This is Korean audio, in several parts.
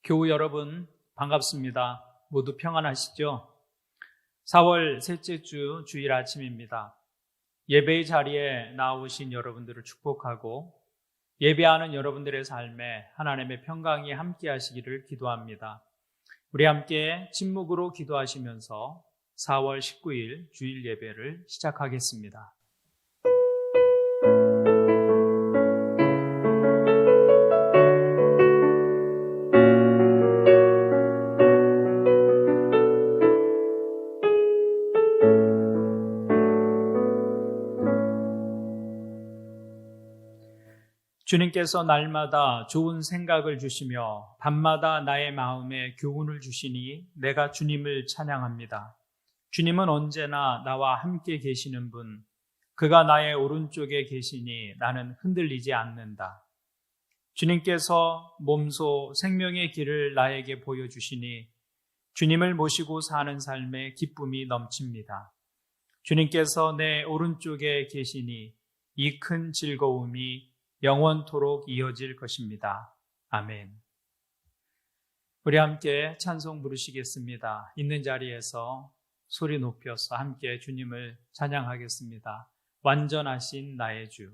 교우 여러분 반갑습니다. 모두 평안하시죠? 4월 셋째 주 주일 아침입니다. 예배의 자리에 나오신 여러분들을 축복하고 예배하는 여러분들의 삶에 하나님의 평강이 함께 하시기를 기도합니다. 우리 함께 침묵으로 기도하시면서 4월 19일 주일 예배를 시작하겠습니다. 주님께서 날마다 좋은 생각을 주시며 밤마다 나의 마음에 교훈을 주시니 내가 주님을 찬양합니다. 주님은 언제나 나와 함께 계시는 분, 그가 나의 오른쪽에 계시니 나는 흔들리지 않는다. 주님께서 몸소 생명의 길을 나에게 보여주시니 주님을 모시고 사는 삶에 기쁨이 넘칩니다. 주님께서 내 오른쪽에 계시니 이 큰 즐거움이 영원토록 이어질 것입니다. 아멘. 우리 함께 찬송 부르시겠습니다. 있는 자리에서 소리 높여서 함께 주님을 찬양하겠습니다. 완전하신 나의 주.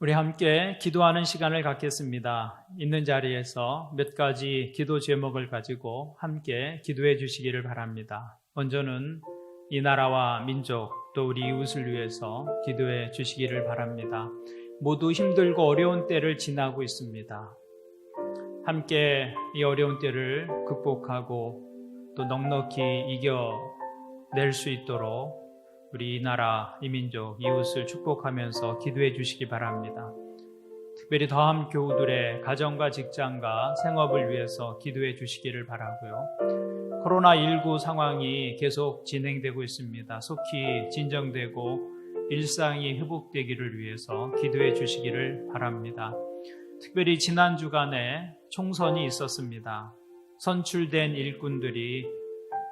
우리 함께 기도하는 시간을 갖겠습니다. 있는 자리에서 몇 가지 기도 제목을 가지고 함께 기도해 주시기를 바랍니다. 먼저는 이 나라와 민족 또 우리 이웃을 위해서 기도해 주시기를 바랍니다. 모두 힘들고 어려운 때를 지나고 있습니다. 함께 이 어려운 때를 극복하고 또 넉넉히 이겨낼 수 있도록 우리 이 나라, 이 민족, 이웃을 축복하면서 기도해 주시기 바랍니다. 특별히 더함 교우들의 가정과 직장과 생업을 위해서 기도해 주시기를 바라고요. 코로나19 상황이 계속 진행되고 있습니다. 속히 진정되고 일상이 회복되기를 위해서 기도해 주시기를 바랍니다. 특별히 지난 주간에 총선이 있었습니다. 선출된 일꾼들이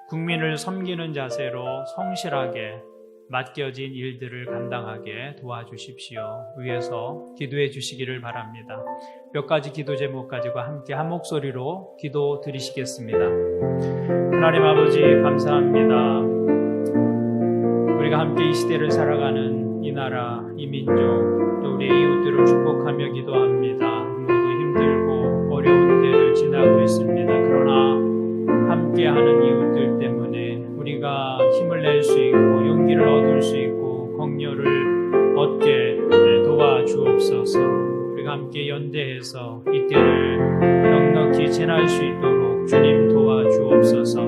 국민을 섬기는 자세로 성실하게 맡겨진 일들을 감당하게 도와주십시오. 위해서 기도해 주시기를 바랍니다. 몇 가지 기도 제목 가지고 함께 한 목소리로 기도 드리시겠습니다. 하나님 아버지 감사합니다. 우리가 함께 이 시대를 살아가는 이 나라, 이 민족, 또 우리 이웃들을 축복하며 기도합니다. 모두 힘들고 어려운 때를 지나고 있습니다. 그러나 함께하는 이웃들 때문에 우리가 힘을 낼 수 있고 용기를 얻을 수 있고 격려를 얻게 도와주옵소서. 우리가 함께 연대해서 이 때를 넉넉히 지날 수 있도록 주님 도와주옵소서.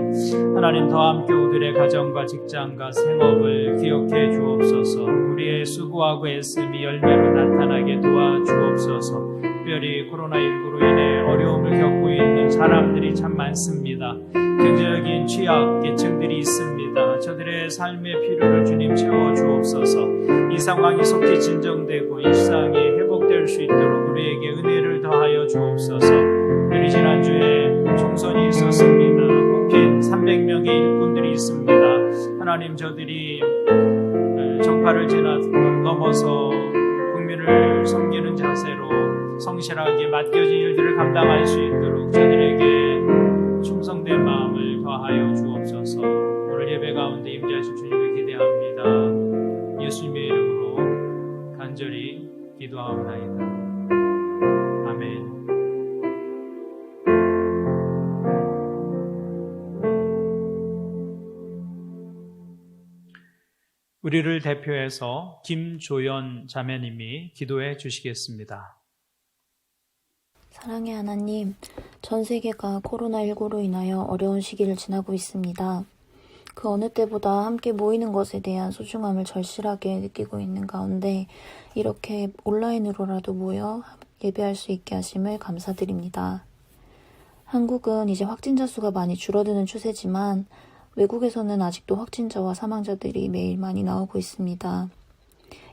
하나님 더함 교우들의 가정과 직장과 생업을 기억해 주옵소서. 우리의 수고하고 애씀이 열매로 나타나게 도와주옵소서. 특별히 코로나19로 인해 어려움을 겪고 있는 사람들이 참 많습니다. 경제적인 취약 계층들이 있습니다. 저들의 삶의 필요를 주님 채워주옵소서. 이 상황이 속히 진정되고 일상이 회복될 수 있도록 우리에게 은혜를 더하여 주옵소서. 우리 지난주에 총선이 있었습니다. 뽑힌 300명의 일꾼들이 있습니다. 하나님 저들이 정파를 넘어서 국민을 섬기는 자세로 성실하게 맡겨진 일들을 감당할 수 있도록 저들에게 충성된 마음을 더하여 주옵소서. 오늘 예배 가운데 임재하실 주님을 기대합니다. 예수님의 이름으로 간절히 기도하옵나이다. 아멘. 우리를 대표해서 김조연 자매님이 기도해 주시겠습니다. 사랑의 하나님, 전 세계가 코로나19로 인하여 어려운 시기를 지나고 있습니다. 그 어느 때보다 함께 모이는 것에 대한 소중함을 절실하게 느끼고 있는 가운데 이렇게 온라인으로라도 모여 예배할 수 있게 하심을 감사드립니다. 한국은 이제 확진자 수가 많이 줄어드는 추세지만 외국에서는 아직도 확진자와 사망자들이 매일 많이 나오고 있습니다.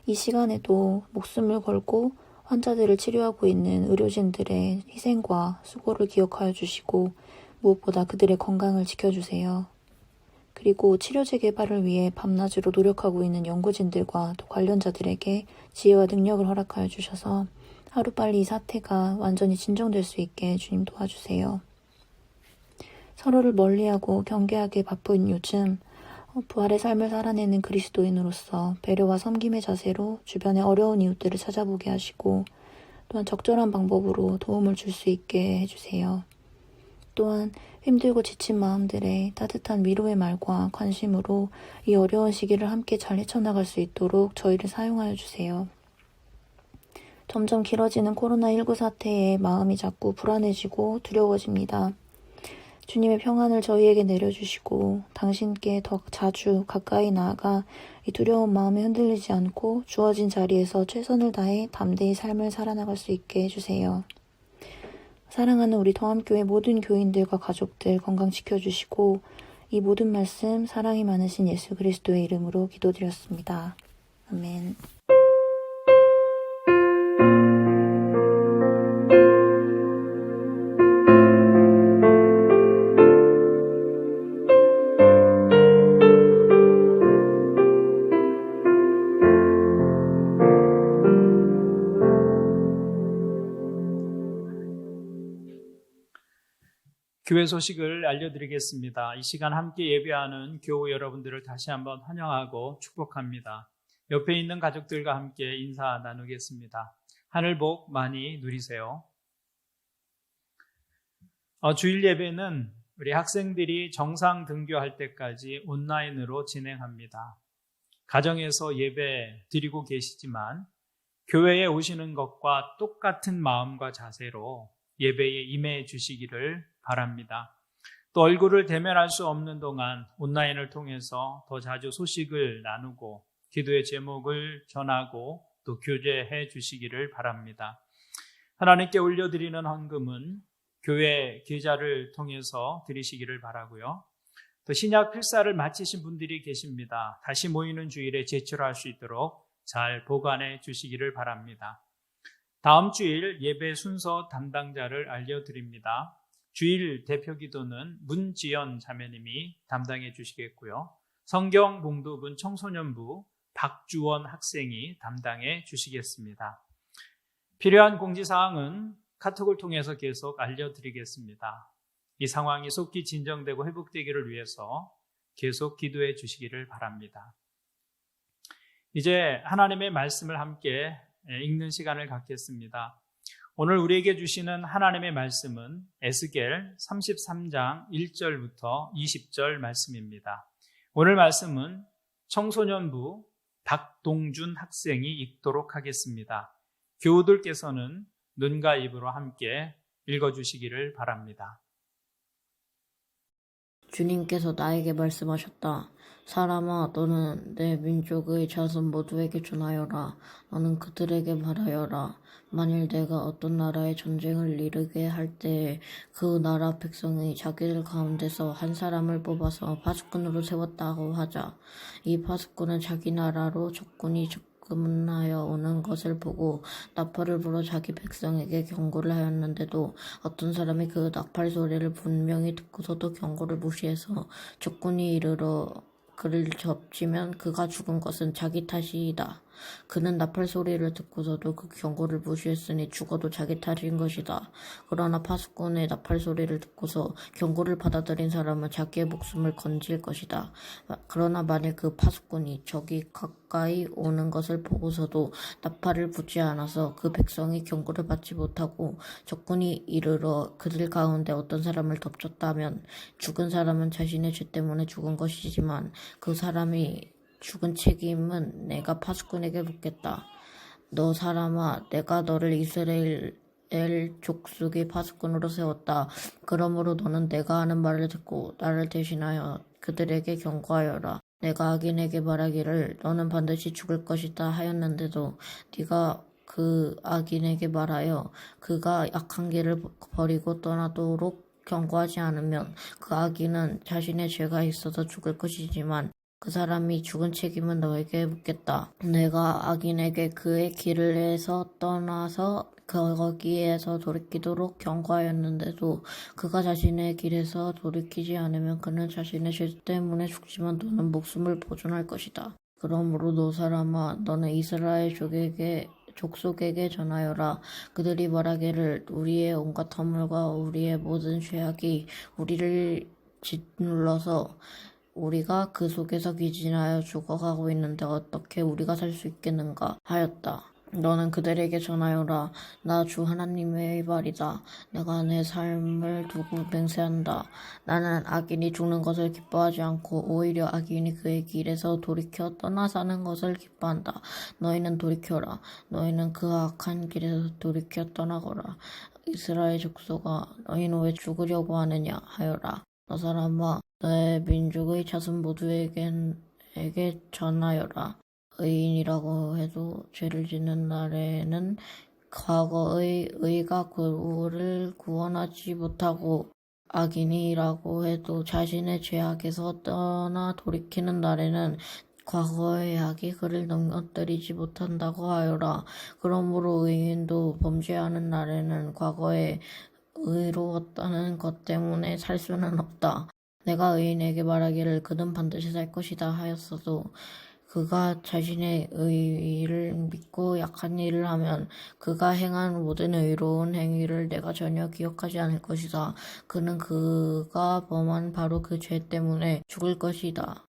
이 시간에도 목숨을 걸고 환자들을 치료하고 있는 의료진들의 희생과 수고를 기억하여 주시고 무엇보다 그들의 건강을 지켜주세요. 그리고 치료제 개발을 위해 밤낮으로 노력하고 있는 연구진들과 또 관련자들에게 지혜와 능력을 허락하여 주셔서 하루빨리 이 사태가 완전히 진정될 수 있게 주님 도와주세요. 서로를 멀리하고 경계하게 바쁜 요즘 부활의 삶을 살아내는 그리스도인으로서 배려와 섬김의 자세로 주변의 어려운 이웃들을 찾아보게 하시고 또한 적절한 방법으로 도움을 줄 수 있게 해주세요. 또한 힘들고 지친 마음들의 따뜻한 위로의 말과 관심으로 이 어려운 시기를 함께 잘 헤쳐나갈 수 있도록 저희를 사용하여 주세요. 점점 길어지는 코로나19 사태에 마음이 자꾸 불안해지고 두려워집니다. 주님의 평안을 저희에게 내려주시고 당신께 더 자주 가까이 나아가 이 두려운 마음에 흔들리지 않고 주어진 자리에서 최선을 다해 담대히 삶을 살아나갈 수 있게 해주세요. 사랑하는 우리 더함교회 모든 교인들과 가족들 건강 지켜주시고 이 모든 말씀 사랑이 많으신 예수 그리스도의 이름으로 기도드렸습니다. 아멘. 교회 소식을 알려드리겠습니다. 이 시간 함께 예배하는 교우 여러분들을 다시 한번 환영하고 축복합니다. 옆에 있는 가족들과 함께 인사 나누겠습니다. 하늘복 많이 누리세요. 주일 예배는 우리 학생들이 정상 등교할 때까지 온라인으로 진행합니다. 가정에서 예배 드리고 계시지만 교회에 오시는 것과 똑같은 마음과 자세로 예배에 임해 주시기를 바랍니다. 또 얼굴을 대면할 수 없는 동안 온라인을 통해서 더 자주 소식을 나누고 기도의 제목을 전하고 또 교제해 주시기를 바랍니다. 하나님께 올려드리는 헌금은 교회 계좌를 통해서 드리시기를 바라고요. 또 신약 필사를 마치신 분들이 계십니다. 다시 모이는 주일에 제출할 수 있도록 잘 보관해 주시기를 바랍니다. 다음 주일 예배 순서 담당자를 알려드립니다. 주일 대표 기도는 문지연 자매님이 담당해 주시겠고요. 성경 봉독은 청소년부 박주원 학생이 담당해 주시겠습니다. 필요한 공지사항은 카톡을 통해서 계속 알려드리겠습니다. 이 상황이 속히 진정되고 회복되기를 위해서 계속 기도해 주시기를 바랍니다. 이제 하나님의 말씀을 함께 읽는 시간을 갖겠습니다. 오늘 우리에게 주시는 하나님의 말씀은 에스겔 33장 1절부터 20절 말씀입니다. 오늘 말씀은 청소년부 박동준 학생이 읽도록 하겠습니다. 교우들께서는 눈과 입으로 함께 읽어주시기를 바랍니다. 주님께서 나에게 말씀하셨다. 사람아, 너는 내 민족의 자손 모두에게 전하여라. 너는 그들에게 말하여라. 만일 내가 어떤 나라에 전쟁을 이르게 할 때에 그 나라 백성이 자기들 가운데서 한 사람을 뽑아서 파수꾼으로 세웠다고 하자. 이 파수꾼은 자기 나라로 적군이 접근하여 오는 것을 보고 나팔을 불어 자기 백성에게 경고를 하였는데도 어떤 사람이 그 나팔 소리를 분명히 듣고서도 경고를 무시해서 적군이 이르러 그를 접지면 그가 죽은 것은 자기 탓이다. 그는 나팔 소리를 듣고서도 그 경고를 무시했으니 죽어도 자기 탓인 것이다. 그러나 파수꾼의 나팔 소리를 듣고서 경고를 받아들인 사람은 자기의 목숨을 건질 것이다. 그러나 만일 그 파수꾼이 적이 가까이 오는 것을 보고서도 나팔을 붙지 않아서 그 백성이 경고를 받지 못하고 적군이 이르러 그들 가운데 어떤 사람을 덮쳤다면 죽은 사람은 자신의 죄 때문에 죽은 것이지만 그 사람이 죽은 책임은 내가 파수꾼에게 묻겠다. 너 사람아, 내가 너를 이스라엘 족속의 파수꾼으로 세웠다. 그러므로 너는 내가 하는 말을 듣고 나를 대신하여 그들에게 경고하여라. 내가 악인에게 말하기를 너는 반드시 죽을 것이다 하였는데도 네가 그 악인에게 말하여 그가 악한 길을 버리고 떠나도록 경고하지 않으면 그 악인은 자신의 죄가 있어서 죽을 것이지만 그 사람이 죽은 책임은 너에게 묻겠다. 내가 악인에게 그의 길을 해서 떠나서 거기에서 돌이키도록 경고하였는데도 그가 자신의 길에서 돌이키지 않으면 그는 자신의 죄 때문에 죽지만 너는 목숨을 보존할 것이다. 그러므로 너 사람아, 너는 이스라엘 족속에게 전하여라. 그들이 말하기를 우리의 온갖 허물과 우리의 모든 죄악이 우리를 짓눌러서 우리가 그 속에서 기진하여 죽어가고 있는데 어떻게 우리가 살 수 있겠는가 하였다. 너는 그들에게 전하여라. 나 주 하나님의 말이다. 내가 내 삶을 두고 맹세한다. 나는 악인이 죽는 것을 기뻐하지 않고 오히려 악인이 그의 길에서 돌이켜 떠나 사는 것을 기뻐한다. 너희는 돌이켜라. 너희는 그 악한 길에서 돌이켜 떠나거라. 이스라엘 족속아, 너희는 왜 죽으려고 하느냐 하여라. 너 사람아, 내 민족의 자손 모두에게 전하여라. 의인이라고 해도 죄를 짓는 날에는 과거의 의가 그를 구원하지 못하고 악인이라고 해도 자신의 죄악에서 떠나 돌이키는 날에는 과거의 악이 그를 넘어뜨리지 못한다고 하여라. 그러므로 의인도 범죄하는 날에는 과거에 의로웠다는 것 때문에 살 수는 없다. 내가 의인에게 말하기를 그는 반드시 살 것이다 하였어도 그가 자신의 의를 믿고 약한 일을 하면 그가 행한 모든 의로운 행위를 내가 전혀 기억하지 않을 것이다. 그는 그가 범한 바로 그 죄 때문에 죽을 것이다.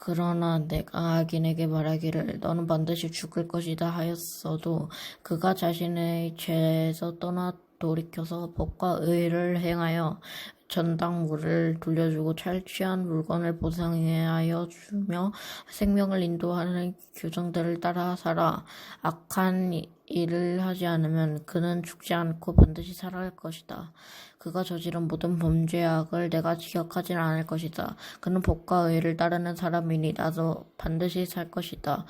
그러나 내가 악인에게 말하기를 너는 반드시 죽을 것이다 하였어도 그가 자신의 죄에서 떠나 돌이켜서 법과 의를 행하여 전당물을 돌려주고 탈취한 물건을 보상하여 주며 생명을 인도하는 규정들을 따라 살아 악한 일을 하지 않으면 그는 죽지 않고 반드시 살아갈 것이다. 그가 저지른 모든 범죄악을 내가 기억하진 않을 것이다. 그는 법과 의를 따르는 사람이니 나도 반드시 살 것이다.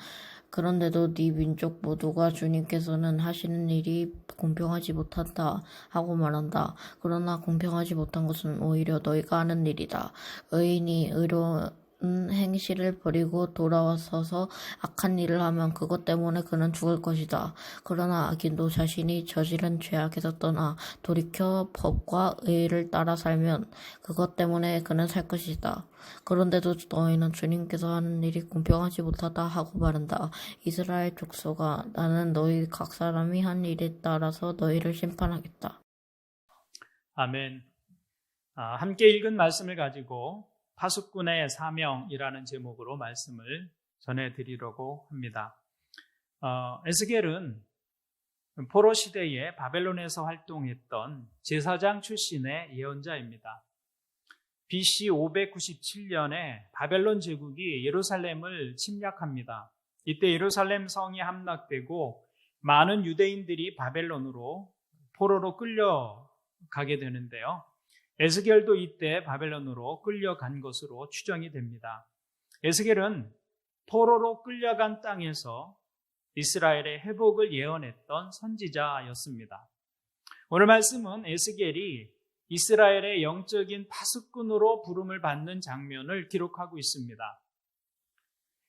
그런데도 네 민족 모두가 주님께서는 하시는 일이 공평하지 못한다 하고 말한다. 그러나 공평하지 못한 것은 오히려 너희가 하는 일이다. 의인이 의로운 행실을 버리고 돌아와서서 악한 일을 하면 그것 때문에 그는 죽을 것이다. 그러나 악인도 자신이 저지른 죄악에서 떠나 돌이켜 법과 의를 따라 살면 그것 때문에 그는 살 것이다. 그런데도 너희는 주님께서 하는 일이 공평하지 못하다 하고 말한다. 이스라엘 족속아, 나는 너희 각 사람이 한 일에 따라서 너희를 심판하겠다. 아멘. 함께 읽은 말씀을 가지고 파수꾼의 사명이라는 제목으로 말씀을 전해드리려고 합니다. 에스겔은 포로 시대에 바벨론에서 활동했던 제사장 출신의 예언자입니다. BC 597년에 바벨론 제국이 예루살렘을 침략합니다. 이때 예루살렘 성이 함락되고 많은 유대인들이 바벨론으로 포로로 끌려가게 되는데요. 에스겔도 이때 바벨론으로 끌려간 것으로 추정이 됩니다. 에스겔은 포로로 끌려간 땅에서 이스라엘의 회복을 예언했던 선지자였습니다. 오늘 말씀은 에스겔이 이스라엘의 영적인 파수꾼으로 부름을 받는 장면을 기록하고 있습니다.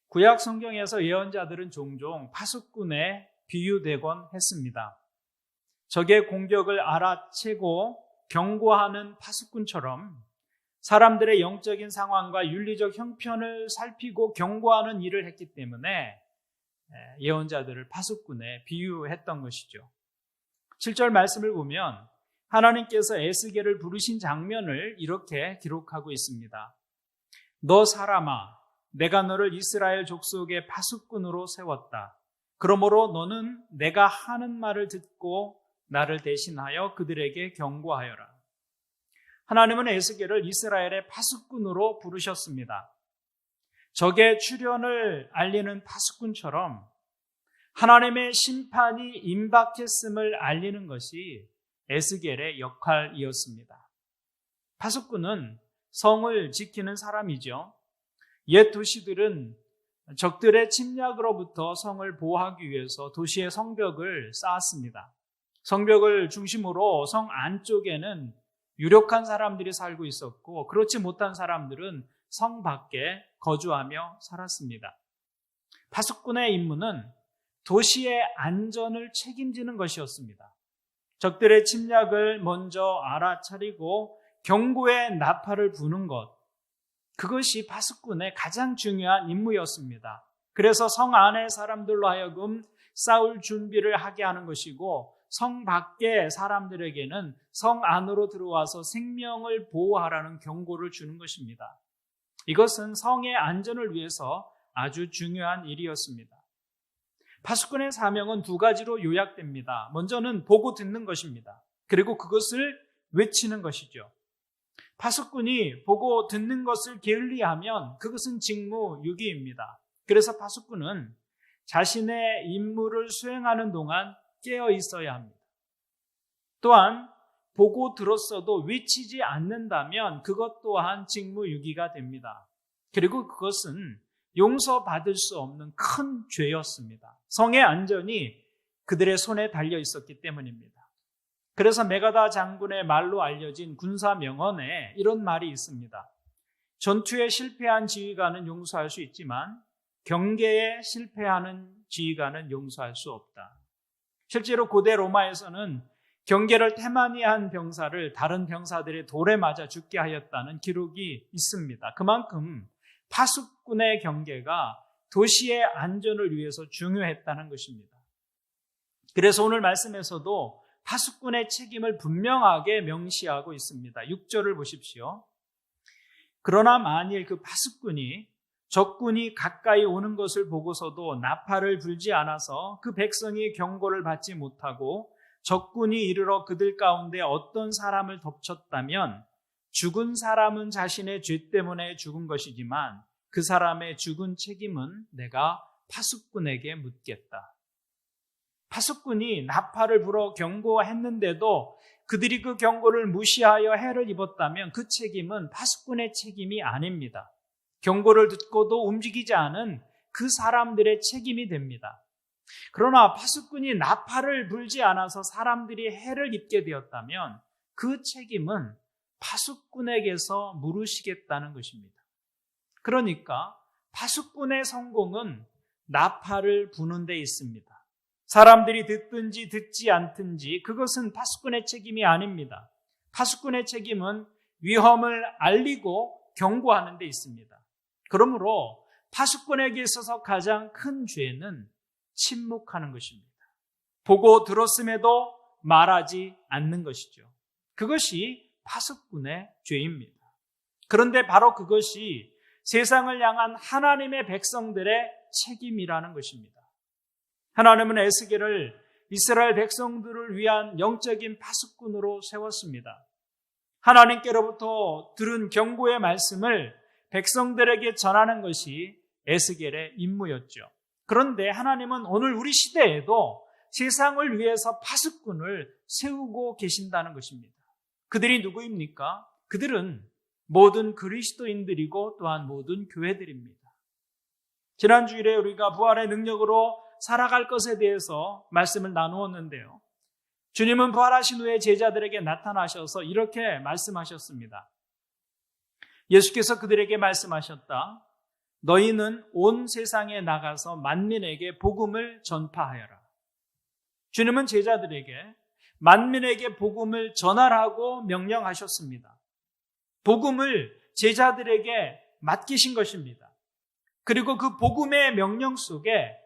구약 성경에서 예언자들은 종종 파수꾼에 비유되곤 했습니다. 적의 공격을 알아채고 경고하는 파수꾼처럼 사람들의 영적인 상황과 윤리적 형편을 살피고 경고하는 일을 했기 때문에 예언자들을 파수꾼에 비유했던 것이죠. 7절 말씀을 보면 하나님께서 에스겔을 부르신 장면을 이렇게 기록하고 있습니다. 너 사람아, 내가 너를 이스라엘 족속의 파수꾼으로 세웠다. 그러므로 너는 내가 하는 말을 듣고 나를 대신하여 그들에게 경고하여라. 하나님은 에스겔을 이스라엘의 파수꾼으로 부르셨습니다. 적의 출현을 알리는 파수꾼처럼 하나님의 심판이 임박했음을 알리는 것이 에스겔의 역할이었습니다. 파수꾼은 성을 지키는 사람이죠. 옛 도시들은 적들의 침략으로부터 성을 보호하기 위해서 도시의 성벽을 쌓았습니다. 성벽을 중심으로 성 안쪽에는 유력한 사람들이 살고 있었고 그렇지 못한 사람들은 성 밖에 거주하며 살았습니다. 파수꾼의 임무는 도시의 안전을 책임지는 것이었습니다. 적들의 침략을 먼저 알아차리고 경고의 나팔을 부는 것, 그것이 파수꾼의 가장 중요한 임무였습니다. 그래서 성 안의 사람들로 하여금 싸울 준비를 하게 하는 것이고 성 밖의 사람들에게는 성 안으로 들어와서 생명을 보호하라는 경고를 주는 것입니다. 이것은 성의 안전을 위해서 아주 중요한 일이었습니다. 파수꾼의 사명은 두 가지로 요약됩니다. 먼저는 보고 듣는 것입니다. 그리고 그것을 외치는 것이죠. 파수꾼이 보고 듣는 것을 게을리하면 그것은 직무유기입니다. 그래서 파수꾼은 자신의 임무를 수행하는 동안 깨어 있어야 합니다. 또한 보고 들었어도 외치지 않는다면 그것 또한 직무유기가 됩니다. 그리고 그것은 용서받을 수 없는 큰 죄였습니다. 성의 안전이 그들의 손에 달려 있었기 때문입니다. 그래서 메가다 장군의 말로 알려진 군사 명언에 이런 말이 있습니다. 전투에 실패한 지휘관은 용서할 수 있지만 경계에 실패하는 지휘관은 용서할 수 없다. 실제로 고대 로마에서는 경계를 태만히한 병사를 다른 병사들의 돌에 맞아 죽게 하였다는 기록이 있습니다. 그만큼 파수꾼의 경계가 도시의 안전을 위해서 중요했다는 것입니다. 그래서 오늘 말씀에서도 파수꾼의 책임을 분명하게 명시하고 있습니다. 6절을 보십시오. 그러나 만일 그 파수꾼이 적군이 가까이 오는 것을 보고서도 나팔을 불지 않아서 그 백성이 경고를 받지 못하고 적군이 이르러 그들 가운데 어떤 사람을 덮쳤다면 죽은 사람은 자신의 죄 때문에 죽은 것이지만 그 사람의 죽은 책임은 내가 파수꾼에게 묻겠다. 파수꾼이 나팔을 불어 경고했는데도 그들이 그 경고를 무시하여 해를 입었다면 그 책임은 파수꾼의 책임이 아닙니다. 경고를 듣고도 움직이지 않은 그 사람들의 책임이 됩니다. 그러나 파수꾼이 나팔을 불지 않아서 사람들이 해를 입게 되었다면 그 책임은 파수꾼에게서 물으시겠다는 것입니다. 그러니까 파수꾼의 성공은 나팔을 부는 데 있습니다. 사람들이 듣든지 듣지 않든지 그것은 파수꾼의 책임이 아닙니다. 파수꾼의 책임은 위험을 알리고 경고하는 데 있습니다. 그러므로 파수꾼에게 있어서 가장 큰 죄는 침묵하는 것입니다. 보고 들었음에도 말하지 않는 것이죠. 그것이 파수꾼의 죄입니다. 그런데 바로 그것이 세상을 향한 하나님의 백성들의 책임이라는 것입니다. 하나님은 에스겔을 이스라엘 백성들을 위한 영적인 파수꾼으로 세웠습니다. 하나님께로부터 들은 경고의 말씀을 백성들에게 전하는 것이 에스겔의 임무였죠. 그런데 하나님은 오늘 우리 시대에도 세상을 위해서 파수꾼을 세우고 계신다는 것입니다. 그들이 누구입니까? 그들은 모든 그리스도인들이고 또한 모든 교회들입니다. 지난 주일에 우리가 부활의 능력으로 살아갈 것에 대해서 말씀을 나누었는데요. 주님은 부활하신 후에 제자들에게 나타나셔서 이렇게 말씀하셨습니다. 예수께서 그들에게 말씀하셨다. 너희는 온 세상에 나가서 만민에게 복음을 전파하여라. 주님은 제자들에게 만민에게 복음을 전하라고 명령하셨습니다. 복음을 제자들에게 맡기신 것입니다. 그리고 그 복음의 명령 속에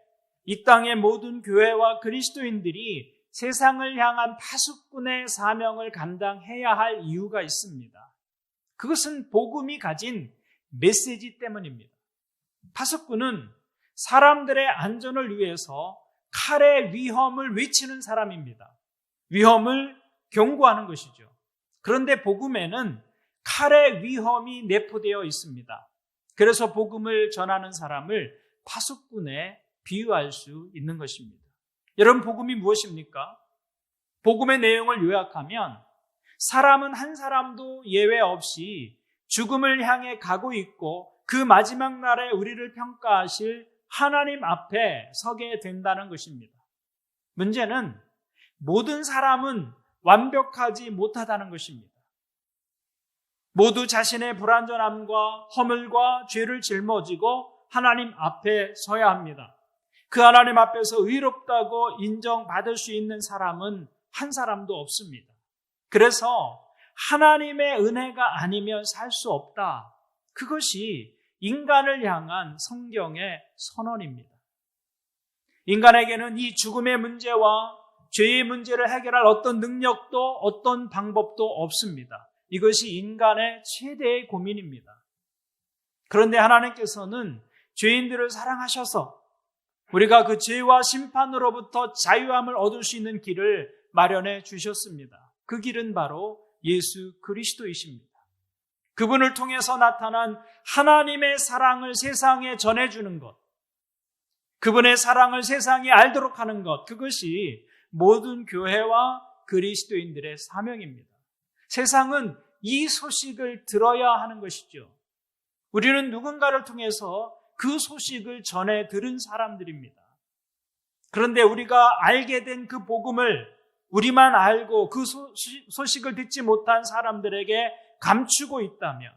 이 땅의 모든 교회와 그리스도인들이 세상을 향한 파수꾼의 사명을 감당해야 할 이유가 있습니다. 그것은 복음이 가진 메시지 때문입니다. 파수꾼은 사람들의 안전을 위해서 칼의 위험을 외치는 사람입니다. 위험을 경고하는 것이죠. 그런데 복음에는 칼의 위험이 내포되어 있습니다. 그래서 복음을 전하는 사람을 파수꾼에 비유할 수 있는 것입니다. 여러분, 복음이 무엇입니까? 복음의 내용을 요약하면 사람은 한 사람도 예외 없이 죽음을 향해 가고 있고 그 마지막 날에 우리를 평가하실 하나님 앞에 서게 된다는 것입니다. 문제는 모든 사람은 완벽하지 못하다는 것입니다. 모두 자신의 불완전함과 허물과 죄를 짊어지고 하나님 앞에 서야 합니다. 그 하나님 앞에서 의롭다고 인정받을 수 있는 사람은 한 사람도 없습니다. 그래서 하나님의 은혜가 아니면 살 수 없다. 그것이 인간을 향한 성경의 선언입니다. 인간에게는 이 죽음의 문제와 죄의 문제를 해결할 어떤 능력도 어떤 방법도 없습니다. 이것이 인간의 최대의 고민입니다. 그런데 하나님께서는 죄인들을 사랑하셔서 우리가 그 죄와 심판으로부터 자유함을 얻을 수 있는 길을 마련해 주셨습니다. 그 길은 바로 예수 그리스도이십니다. 그분을 통해서 나타난 하나님의 사랑을 세상에 전해주는 것, 그분의 사랑을 세상에 알도록 하는 것, 그것이 모든 교회와 그리스도인들의 사명입니다. 세상은 이 소식을 들어야 하는 것이죠. 우리는 누군가를 통해서 그 소식을 전해 들은 사람들입니다. 그런데 우리가 알게 된 그 복음을 우리만 알고 그 소식을 듣지 못한 사람들에게 감추고 있다면,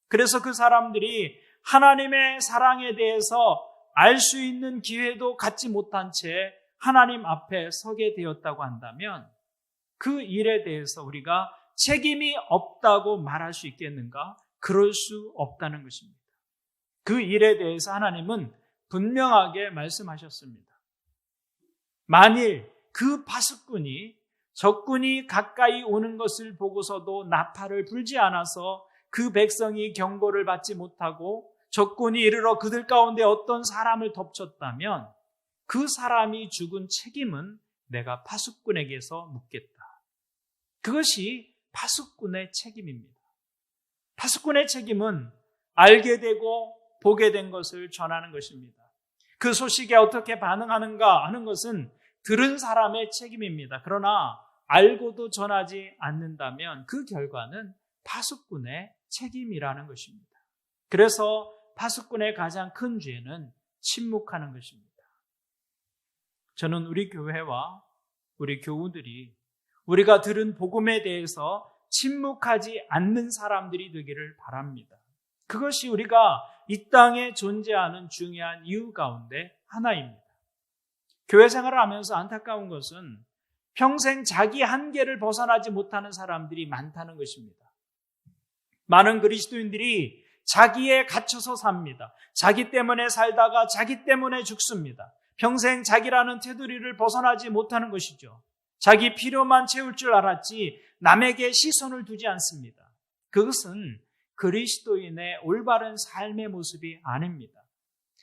그래서 그 사람들이 하나님의 사랑에 대해서 알 수 있는 기회도 갖지 못한 채 하나님 앞에 서게 되었다고 한다면 그 일에 대해서 우리가 책임이 없다고 말할 수 있겠는가? 그럴 수 없다는 것입니다. 그 일에 대해서 하나님은 분명하게 말씀하셨습니다. 만일 그 파수꾼이 적군이 가까이 오는 것을 보고서도 나팔을 불지 않아서 그 백성이 경고를 받지 못하고 적군이 이르러 그들 가운데 어떤 사람을 덮쳤다면 그 사람이 죽은 책임은 내가 파수꾼에게서 묻겠다. 그것이 파수꾼의 책임입니다. 파수꾼의 책임은 알게 되고 보게 된 것을 전하는 것입니다. 그 소식에 어떻게 반응하는가 하는 것은 들은 사람의 책임입니다. 그러나 알고도 전하지 않는다면 그 결과는 파수꾼의 책임이라는 것입니다. 그래서 파수꾼의 가장 큰 죄는 침묵하는 것입니다. 저는 우리 교회와 우리 교우들이 우리가 들은 복음에 대해서 침묵하지 않는 사람들이 되기를 바랍니다. 그것이 우리가 이 땅에 존재하는 중요한 이유 가운데 하나입니다. 교회 생활을 하면서 안타까운 것은 평생 자기 한계를 벗어나지 못하는 사람들이 많다는 것입니다. 많은 그리스도인들이 자기에 갇혀서 삽니다. 자기 때문에 살다가 자기 때문에 죽습니다. 평생 자기라는 테두리를 벗어나지 못하는 것이죠. 자기 필요만 채울 줄 알았지 남에게 시선을 두지 않습니다. 그것은 그리스도인의 올바른 삶의 모습이 아닙니다.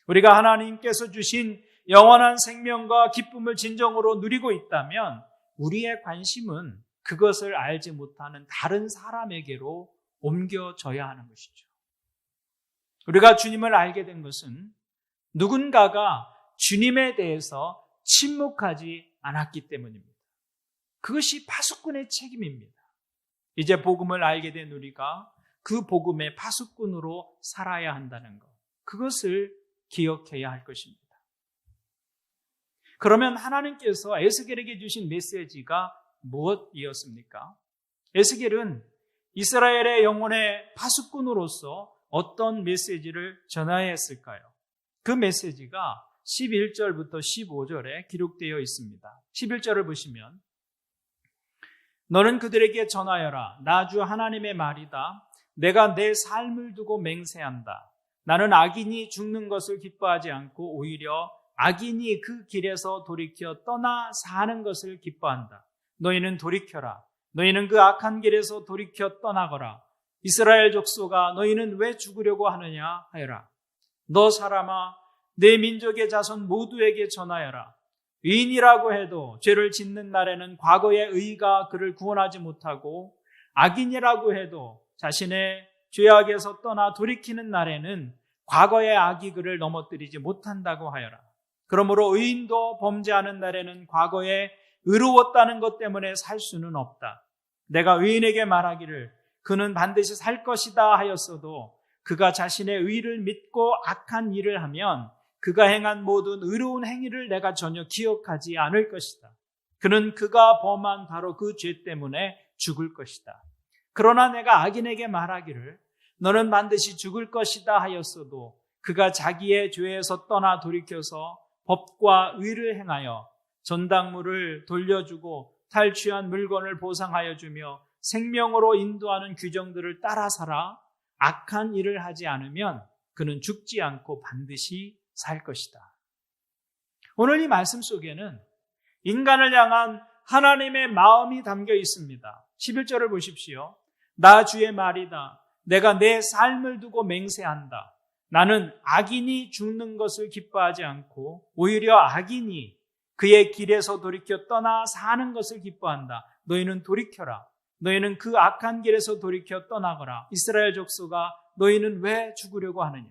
우리가 하나님께서 주신 영원한 생명과 기쁨을 진정으로 누리고 있다면 우리의 관심은 그것을 알지 못하는 다른 사람에게로 옮겨져야 하는 것이죠. 우리가 주님을 알게 된 것은 누군가가 주님에 대해서 침묵하지 않았기 때문입니다. 그것이 파수꾼의 책임입니다. 이제 복음을 알게 된 우리가 그 복음의 파수꾼으로 살아야 한다는 것, 그것을 기억해야 할 것입니다. 그러면 하나님께서 에스겔에게 주신 메시지가 무엇이었습니까? 에스겔은 이스라엘의 영혼의 파수꾼으로서 어떤 메시지를 전해야 했을까요? 그 메시지가 11절부터 15절에 기록되어 있습니다. 11절을 보시면 너는 그들에게 전하여라. 나 주 하나님의 말이다. 내가 내 삶을 두고 맹세한다. 나는 악인이 죽는 것을 기뻐하지 않고 오히려 악인이 그 길에서 돌이켜 떠나 사는 것을 기뻐한다. 너희는 돌이켜라. 너희는 그 악한 길에서 돌이켜 떠나거라. 이스라엘 족속아 너희는 왜 죽으려고 하느냐 하여라. 너 사람아 내 민족의 자손 모두에게 전하여라. 의인이라고 해도 죄를 짓는 날에는 과거의 의가 그를 구원하지 못하고 악인이라고 해도 자신의 죄악에서 떠나 돌이키는 날에는 과거의 악이 그를 넘어뜨리지 못한다고 하여라. 그러므로 의인도 범죄하는 날에는 과거에 의로웠다는 것 때문에 살 수는 없다. 내가 의인에게 말하기를 그는 반드시 살 것이다 하였어도 그가 자신의 의를 믿고 악한 일을 하면 그가 행한 모든 의로운 행위를 내가 전혀 기억하지 않을 것이다. 그는 그가 범한 바로 그 죄 때문에 죽을 것이다. 그러나 내가 악인에게 말하기를 너는 반드시 죽을 것이다 하였어도 그가 자기의 죄에서 떠나 돌이켜서 법과 의를 행하여 전당물을 돌려주고 탈취한 물건을 보상하여 주며 생명으로 인도하는 규정들을 따라 살아 악한 일을 하지 않으면 그는 죽지 않고 반드시 살 것이다. 오늘 이 말씀 속에는 인간을 향한 하나님의 마음이 담겨 있습니다. 11절을 보십시오. 나 주의 말이다. 내가 내 삶을 두고 맹세한다. 나는 악인이 죽는 것을 기뻐하지 않고 오히려 악인이 그의 길에서 돌이켜 떠나 사는 것을 기뻐한다. 너희는 돌이켜라. 너희는 그 악한 길에서 돌이켜 떠나거라. 이스라엘 족속아 너희는 왜 죽으려고 하느냐.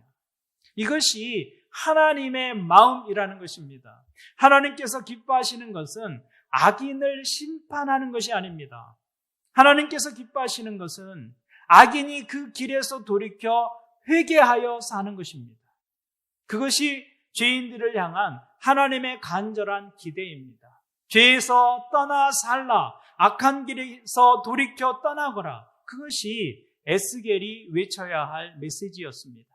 이것이 하나님의 마음이라는 것입니다. 하나님께서 기뻐하시는 것은 악인을 심판하는 것이 아닙니다. 하나님께서 기뻐하시는 것은 악인이 그 길에서 돌이켜 회개하여 사는 것입니다. 그것이 죄인들을 향한 하나님의 간절한 기대입니다. 죄에서 떠나 살라, 악한 길에서 돌이켜 떠나거라. 그것이 에스겔이 외쳐야 할 메시지였습니다.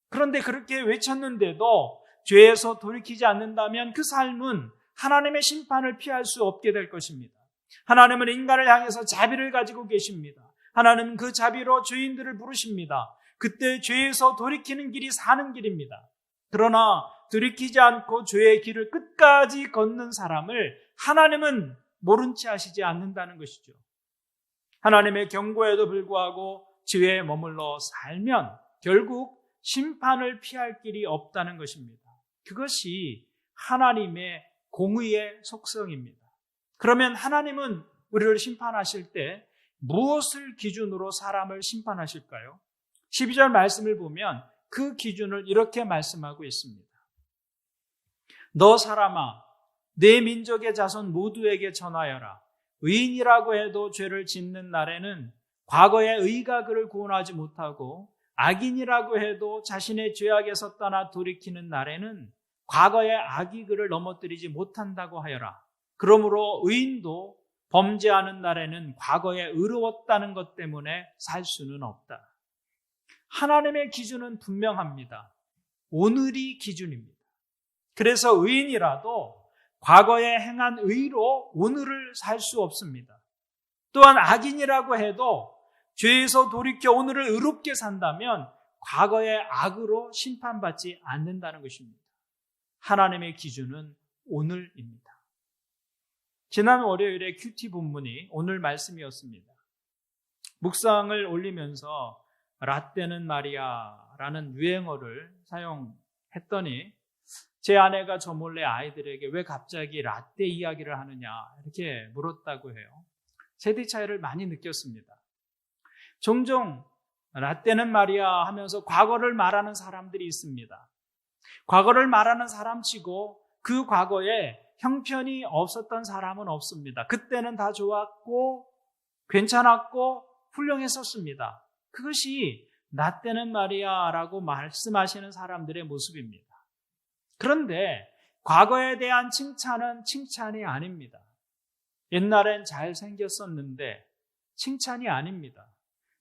그런데 그렇게 외쳤는데도 죄에서 돌이키지 않는다면 그 삶은 하나님의 심판을 피할 수 없게 될 것입니다. 하나님은 인간을 향해서 자비를 가지고 계십니다. 하나님은 그 자비로 죄인들을 부르십니다. 그때 죄에서 돌이키는 길이 사는 길입니다. 그러나 돌이키지 않고 죄의 길을 끝까지 걷는 사람을 하나님은 모른 채 하시지 않는다는 것이죠. 하나님의 경고에도 불구하고 죄에 머물러 살면 결국 심판을 피할 길이 없다는 것입니다. 그것이 하나님의 공의의 속성입니다. 그러면 하나님은 우리를 심판하실 때 무엇을 기준으로 사람을 심판하실까요? 12절 말씀을 보면 그 기준을 이렇게 말씀하고 있습니다. 너 사람아, 내 민족의 자손 모두에게 전하여라. 의인이라고 해도 죄를 짓는 날에는 과거의 의가 그를 구원하지 못하고, 악인이라고 해도 자신의 죄악에서 떠나 돌이키는 날에는 과거의 악이 그를 넘어뜨리지 못한다고 하여라. 그러므로 의인도 범죄하는 날에는 과거에 의로웠다는 것 때문에 살 수는 없다. 하나님의 기준은 분명합니다. 오늘이 기준입니다. 그래서 의인이라도 과거에 행한 의로 오늘을 살 수 없습니다. 또한 악인이라고 해도 죄에서 돌이켜 오늘을 의롭게 산다면 과거의 악으로 심판받지 않는다는 것입니다. 하나님의 기준은 오늘입니다. 지난 월요일에 큐티 본문이 오늘 말씀이었습니다. 묵상을 올리면서 라떼는 마리아라는 유행어를 사용했더니 제 아내가 저 몰래 아이들에게 왜 갑자기 라떼 이야기를 하느냐 이렇게 물었다고 해요. 세대 차이를 많이 느꼈습니다. 종종 라떼는 마리아 하면서 과거를 말하는 사람들이 있습니다. 과거를 말하는 사람치고 그 과거에 형편이 없었던 사람은 없습니다. 그때는 다 좋았고 괜찮았고 훌륭했었습니다. 그것이 라떼는 마리아라고 말씀하시는 사람들의 모습입니다. 그런데 과거에 대한 칭찬은 칭찬이 아닙니다. 옛날엔 잘생겼었는데 칭찬이 아닙니다.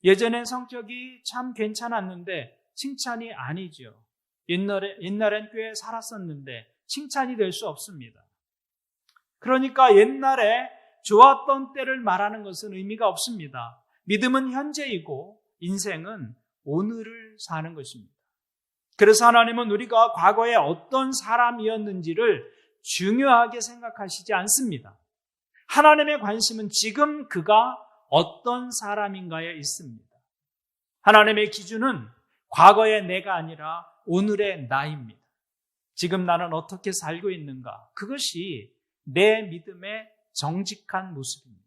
예전엔 성격이 참 괜찮았는데 칭찬이 아니죠. 옛날엔 꽤 살았었는데 칭찬이 될 수 없습니다. 그러니까 옛날에 좋았던 때를 말하는 것은 의미가 없습니다. 믿음은 현재이고 인생은 오늘을 사는 것입니다. 그래서 하나님은 우리가 과거에 어떤 사람이었는지를 중요하게 생각하시지 않습니다. 하나님의 관심은 지금 그가 어떤 사람인가에 있습니다. 하나님의 기준은 과거의 내가 아니라 오늘의 나입니다. 지금 나는 어떻게 살고 있는가? 그것이 내 믿음의 정직한 모습입니다.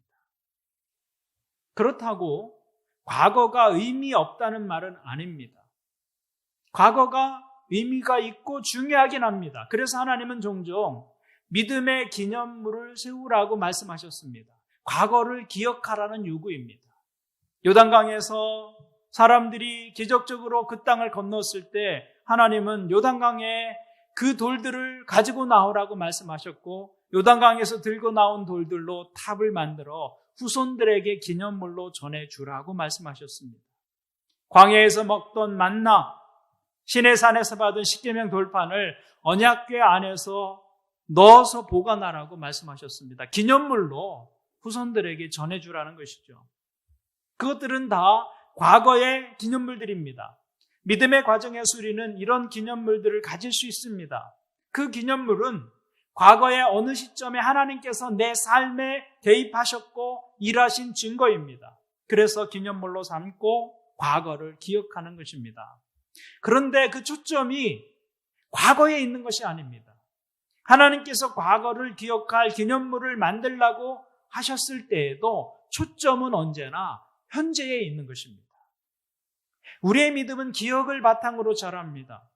그렇다고 과거가 의미 없다는 말은 아닙니다. 과거가 의미가 있고 중요하긴 합니다. 그래서 하나님은 종종 믿음의 기념물을 세우라고 말씀하셨습니다. 과거를 기억하라는 요구입니다. 요단강에서 사람들이 기적적으로 그 땅을 건넜을 때 하나님은 요단강에 그 돌들을 가지고 나오라고 말씀하셨고 요단강에서 들고 나온 돌들로 탑을 만들어 후손들에게 기념물로 전해주라고 말씀하셨습니다. 광야에서 먹던 만나, 시내산에서 받은 십계명 돌판을 언약궤 안에서 넣어서 보관하라고 말씀하셨습니다. 기념물로 후손들에게 전해주라는 것이죠. 그것들은 다 과거의 기념물들입니다. 믿음의 과정에서 우리는 이런 기념물들을 가질 수 있습니다. 그 기념물은 과거의 어느 시점에 하나님께서 내 삶에 개입하셨고 일하신 증거입니다. 그래서 기념물로 삼고 과거를 기억하는 것입니다. 그런데 그 초점이 과거에 있는 것이 아닙니다. 하나님께서 과거를 기억할 기념물을 만들라고 하셨을 때에도 초점은 언제나 현재에 있는 것입니다. 우리의 믿음은 기억을 바탕으로 자랍니다.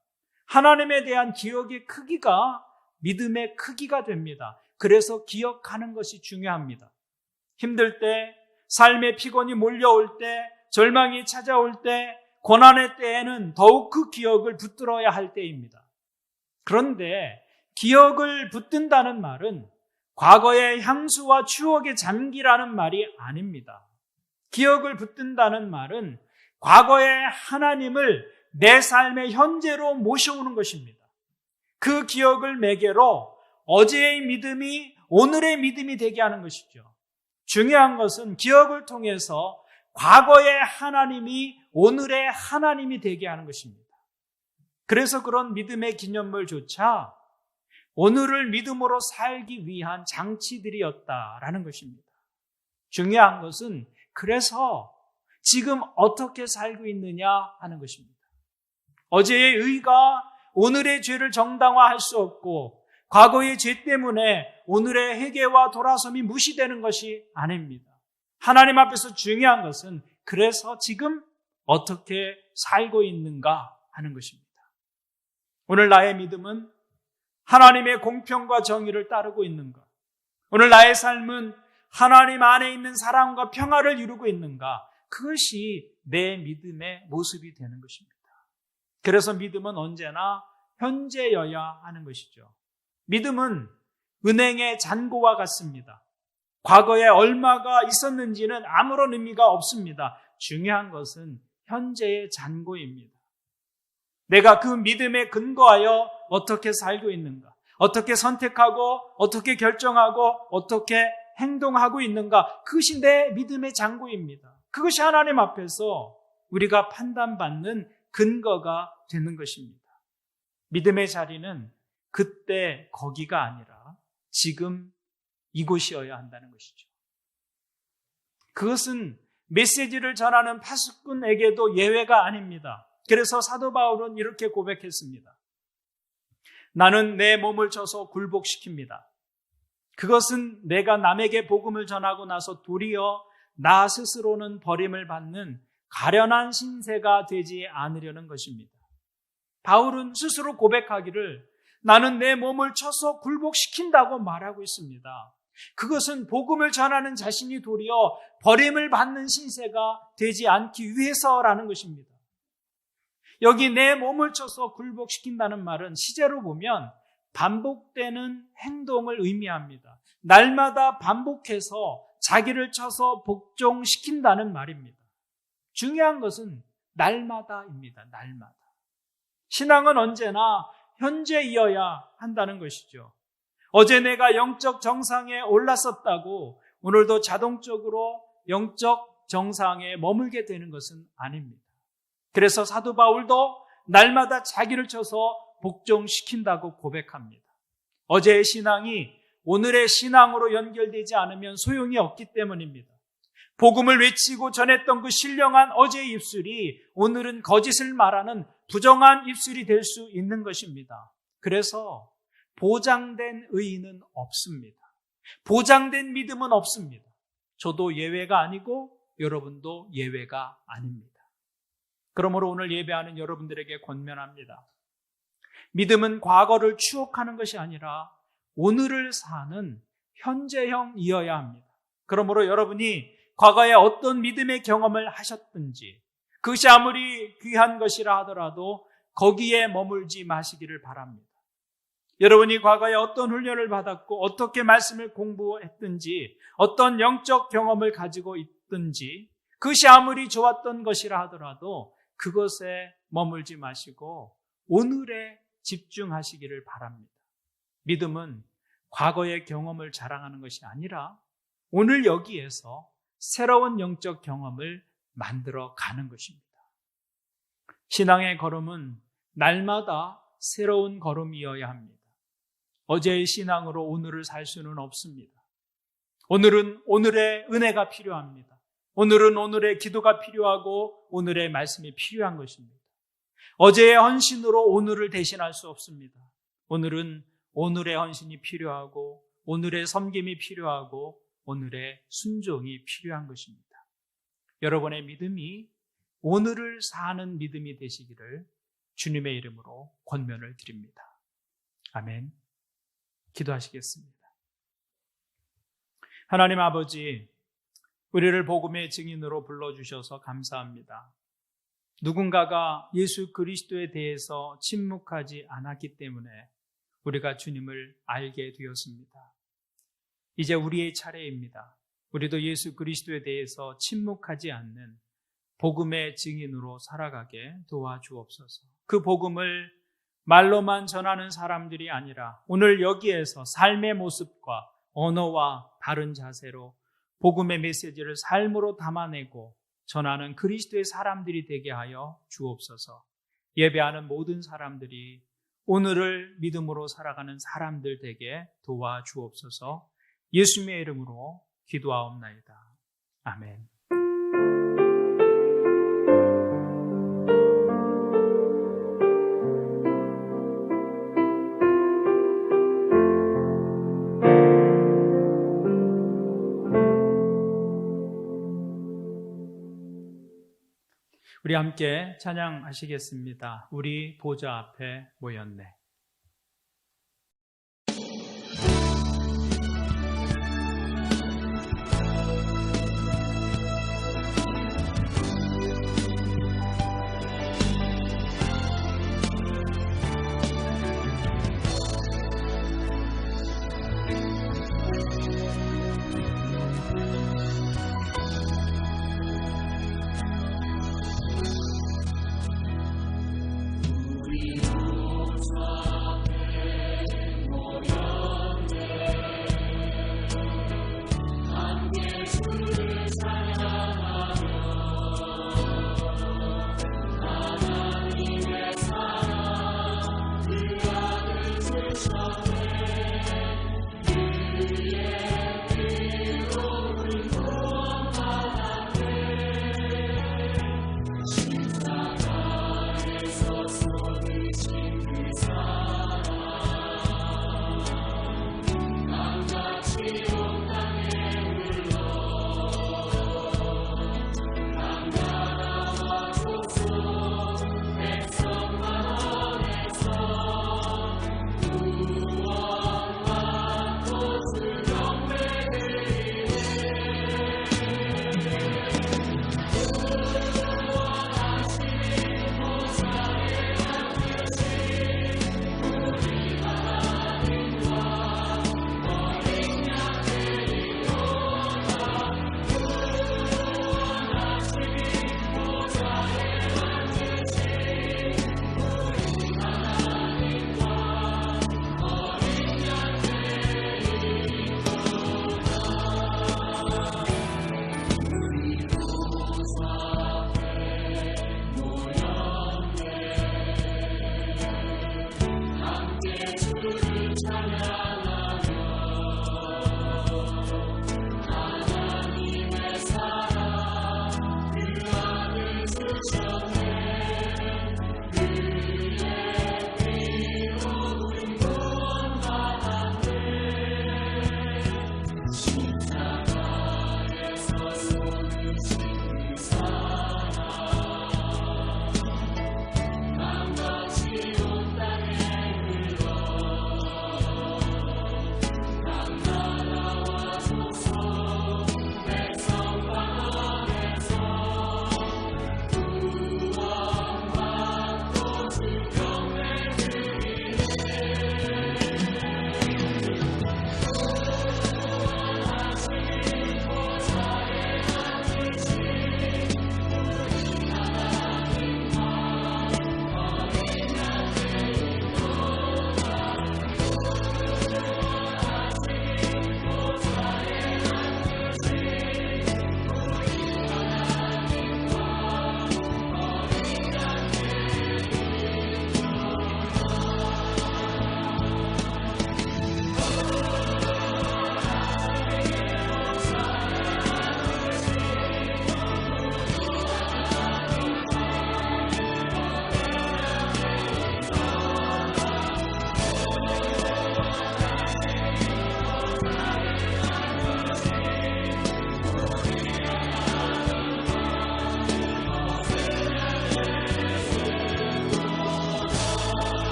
하나님에 대한 기억의 크기가 믿음의 크기가 됩니다. 그래서 기억하는 것이 중요합니다. 힘들 때, 삶의 피곤이 몰려올 때, 절망이 찾아올 때, 고난의 때에는 더욱 그 기억을 붙들어야 할 때입니다. 그런데 기억을 붙든다는 말은 과거의 향수와 추억의 잠기라는 말이 아닙니다. 기억을 붙든다는 말은 과거의 하나님을 내 삶의 현재로 모셔오는 것입니다. 그 기억을 매개로 어제의 믿음이 오늘의 믿음이 되게 하는 것이죠. 중요한 것은 기억을 통해서 과거의 하나님이 오늘의 하나님이 되게 하는 것입니다. 그래서 그런 믿음의 기념물조차 오늘을 믿음으로 살기 위한 장치들이었다라는 것입니다. 중요한 것은 그래서 지금 어떻게 살고 있느냐 하는 것입니다. 어제의 의가 오늘의 죄를 정당화할 수 없고 과거의 죄 때문에 오늘의 회개와 돌아섬이 무시되는 것이 아닙니다. 하나님 앞에서 중요한 것은 그래서 지금 어떻게 살고 있는가 하는 것입니다. 오늘 나의 믿음은 하나님의 공평과 정의를 따르고 있는가? 오늘 나의 삶은 하나님 안에 있는 사랑과 평화를 이루고 있는가? 그것이 내 믿음의 모습이 되는 것입니다. 그래서 믿음은 언제나 현재여야 하는 것이죠. 믿음은 은행의 잔고와 같습니다. 과거에 얼마가 있었는지는 아무런 의미가 없습니다. 중요한 것은 현재의 잔고입니다. 내가 그 믿음에 근거하여 어떻게 살고 있는가, 어떻게 선택하고 어떻게 결정하고 어떻게 행동하고 있는가, 그것이 내 믿음의 잔고입니다. 그것이 하나님 앞에서 우리가 판단받는 근거가 되는 것입니다. 믿음의 자리는 그때 거기가 아니라 지금 이곳이어야 한다는 것이죠. 그것은 메시지를 전하는 파수꾼에게도 예외가 아닙니다. 그래서 사도 바울은 이렇게 고백했습니다. 나는 내 몸을 쳐서 굴복시킵니다. 그것은 내가 남에게 복음을 전하고 나서 도리어 나 스스로는 버림을 받는 가련한 신세가 되지 않으려는 것입니다. 바울은 스스로 고백하기를 나는 내 몸을 쳐서 굴복시킨다고 말하고 있습니다. 그것은 복음을 전하는 자신이 도리어 버림을 받는 신세가 되지 않기 위해서라는 것입니다. 여기 내 몸을 쳐서 굴복시킨다는 말은 시제로 보면 반복되는 행동을 의미합니다. 날마다 반복해서 자기를 쳐서 복종시킨다는 말입니다. 중요한 것은 날마다입니다. 날마다. 신앙은 언제나 현재이어야 한다는 것이죠. 어제 내가 영적 정상에 올랐었다고 오늘도 자동적으로 영적 정상에 머물게 되는 것은 아닙니다. 그래서 사도 바울도 날마다 자기를 쳐서 복종시킨다고 고백합니다. 어제의 신앙이 오늘의 신앙으로 연결되지 않으면 소용이 없기 때문입니다. 복음을 외치고 전했던 그 신령한 어제의 입술이 오늘은 거짓을 말하는 부정한 입술이 될 수 있는 것입니다. 그래서 보장된 의인은 없습니다. 보장된 믿음은 없습니다. 저도 예외가 아니고 여러분도 예외가 아닙니다. 그러므로 오늘 예배하는 여러분들에게 권면합니다. 믿음은 과거를 추억하는 것이 아니라 오늘을 사는 현재형이어야 합니다. 그러므로 여러분이 과거에 어떤 믿음의 경험을 하셨든지 그것이 아무리 귀한 것이라 하더라도 거기에 머물지 마시기를 바랍니다. 여러분이 과거에 어떤 훈련을 받았고 어떻게 말씀을 공부했든지 어떤 영적 경험을 가지고 있든지 그것이 아무리 좋았던 것이라 하더라도 그것에 머물지 마시고 오늘에 집중하시기를 바랍니다. 믿음은 과거의 경험을 자랑하는 것이 아니라 오늘 여기에서 새로운 영적 경험을 만들어 가는 것입니다. 신앙의 걸음은 날마다 새로운 걸음이어야 합니다. 어제의 신앙으로 오늘을 살 수는 없습니다. 오늘은 오늘의 은혜가 필요합니다. 오늘은 오늘의 기도가 필요하고 오늘의 말씀이 필요한 것입니다. 어제의 헌신으로 오늘을 대신할 수 없습니다. 오늘은 오늘의 헌신이 필요하고 오늘의 섬김이 필요하고 오늘의 순종이 필요한 것입니다. 여러분의 믿음이 오늘을 사는 믿음이 되시기를 주님의 이름으로 권면을 드립니다. 아멘. 기도하시겠습니다. 하나님 아버지, 우리를 복음의 증인으로 불러주셔서 감사합니다. 누군가가 예수 그리스도에 대해서 침묵하지 않았기 때문에 우리가 주님을 알게 되었습니다. 이제 우리의 차례입니다. 우리도 예수 그리스도에 대해서 침묵하지 않는 복음의 증인으로 살아가게 도와주옵소서. 그 복음을 말로만 전하는 사람들이 아니라 오늘 여기에서 삶의 모습과 언어와 바른 자세로 복음의 메시지를 삶으로 담아내고 전하는 그리스도의 사람들이 되게 하여 주옵소서. 예배하는 모든 사람들이 오늘을 믿음으로 살아가는 사람들 되게 도와주옵소서. 예수님의 이름으로 기도하옵나이다. 아멘. 우리 함께 찬양하시겠습니다. 우리 보좌 앞에 모였네.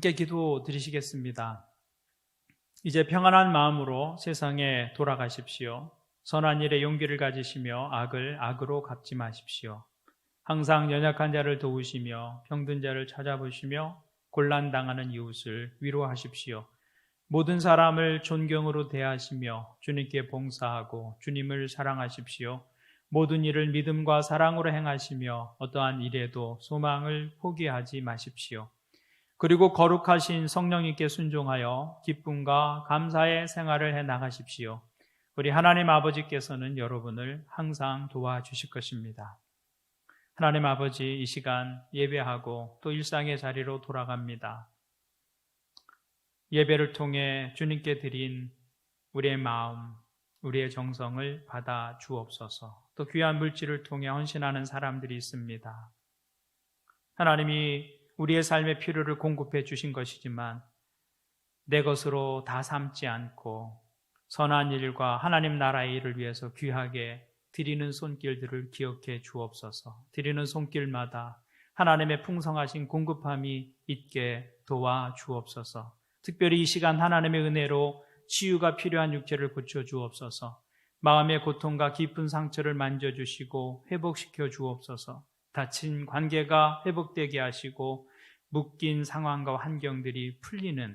함께 기도 드리시겠습니다. 이제 평안한 마음으로 세상에 돌아가십시오. 선한 일에 용기를 가지시며 악을 악으로 갚지 마십시오. 항상 연약한 자를 도우시며 병든 자를 찾아보시며 곤란당하는 이웃을 위로하십시오. 모든 사람을 존경으로 대하시며 주님께 봉사하고 주님을 사랑하십시오. 모든 일을 믿음과 사랑으로 행하시며 어떠한 일에도 소망을 포기하지 마십시오. 그리고 거룩하신 성령님께 순종하여 기쁨과 감사의 생활을 해 나가십시오. 우리 하나님 아버지께서는 여러분을 항상 도와주실 것입니다. 하나님 아버지, 이 시간 예배하고 또 일상의 자리로 돌아갑니다. 예배를 통해 주님께 드린 우리의 마음, 우리의 정성을 받아 주옵소서. 또 귀한 물질을 통해 헌신하는 사람들이 있습니다. 하나님이 우리의 삶의 필요를 공급해 주신 것이지만 내 것으로 다 삼지 않고 선한 일과 하나님 나라의 일을 위해서 귀하게 드리는 손길들을 기억해 주옵소서. 드리는 손길마다 하나님의 풍성하신 공급함이 있게 도와 주옵소서. 특별히 이 시간 하나님의 은혜로 치유가 필요한 육체를 고쳐 주옵소서. 마음의 고통과 깊은 상처를 만져주시고 회복시켜 주옵소서. 다친 관계가 회복되게 하시고 묶인 상황과 환경들이 풀리는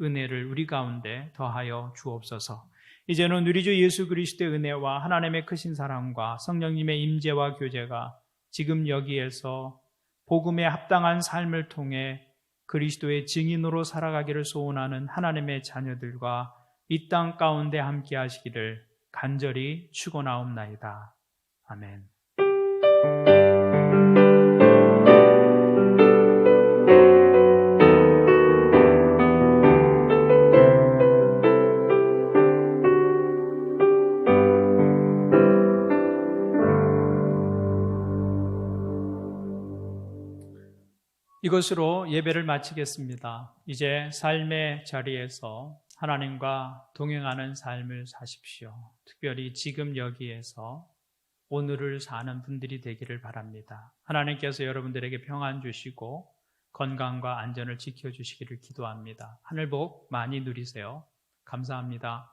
은혜를 우리 가운데 더하여 주옵소서. 이제는 우리 주 예수 그리스도의 은혜와 하나님의 크신 사랑과 성령님의 임재와 교제가 지금 여기에서 복음에 합당한 삶을 통해 그리스도의 증인으로 살아가기를 소원하는 하나님의 자녀들과 이 땅 가운데 함께 하시기를 간절히 축원하옵나이다. 아멘. 이것으로 예배를 마치겠습니다. 이제 삶의 자리에서 하나님과 동행하는 삶을 사십시오. 특별히 지금 여기에서 오늘을 사는 분들이 되기를 바랍니다. 하나님께서 여러분들에게 평안 주시고 건강과 안전을 지켜주시기를 기도합니다. 하늘 복 많이 누리세요. 감사합니다.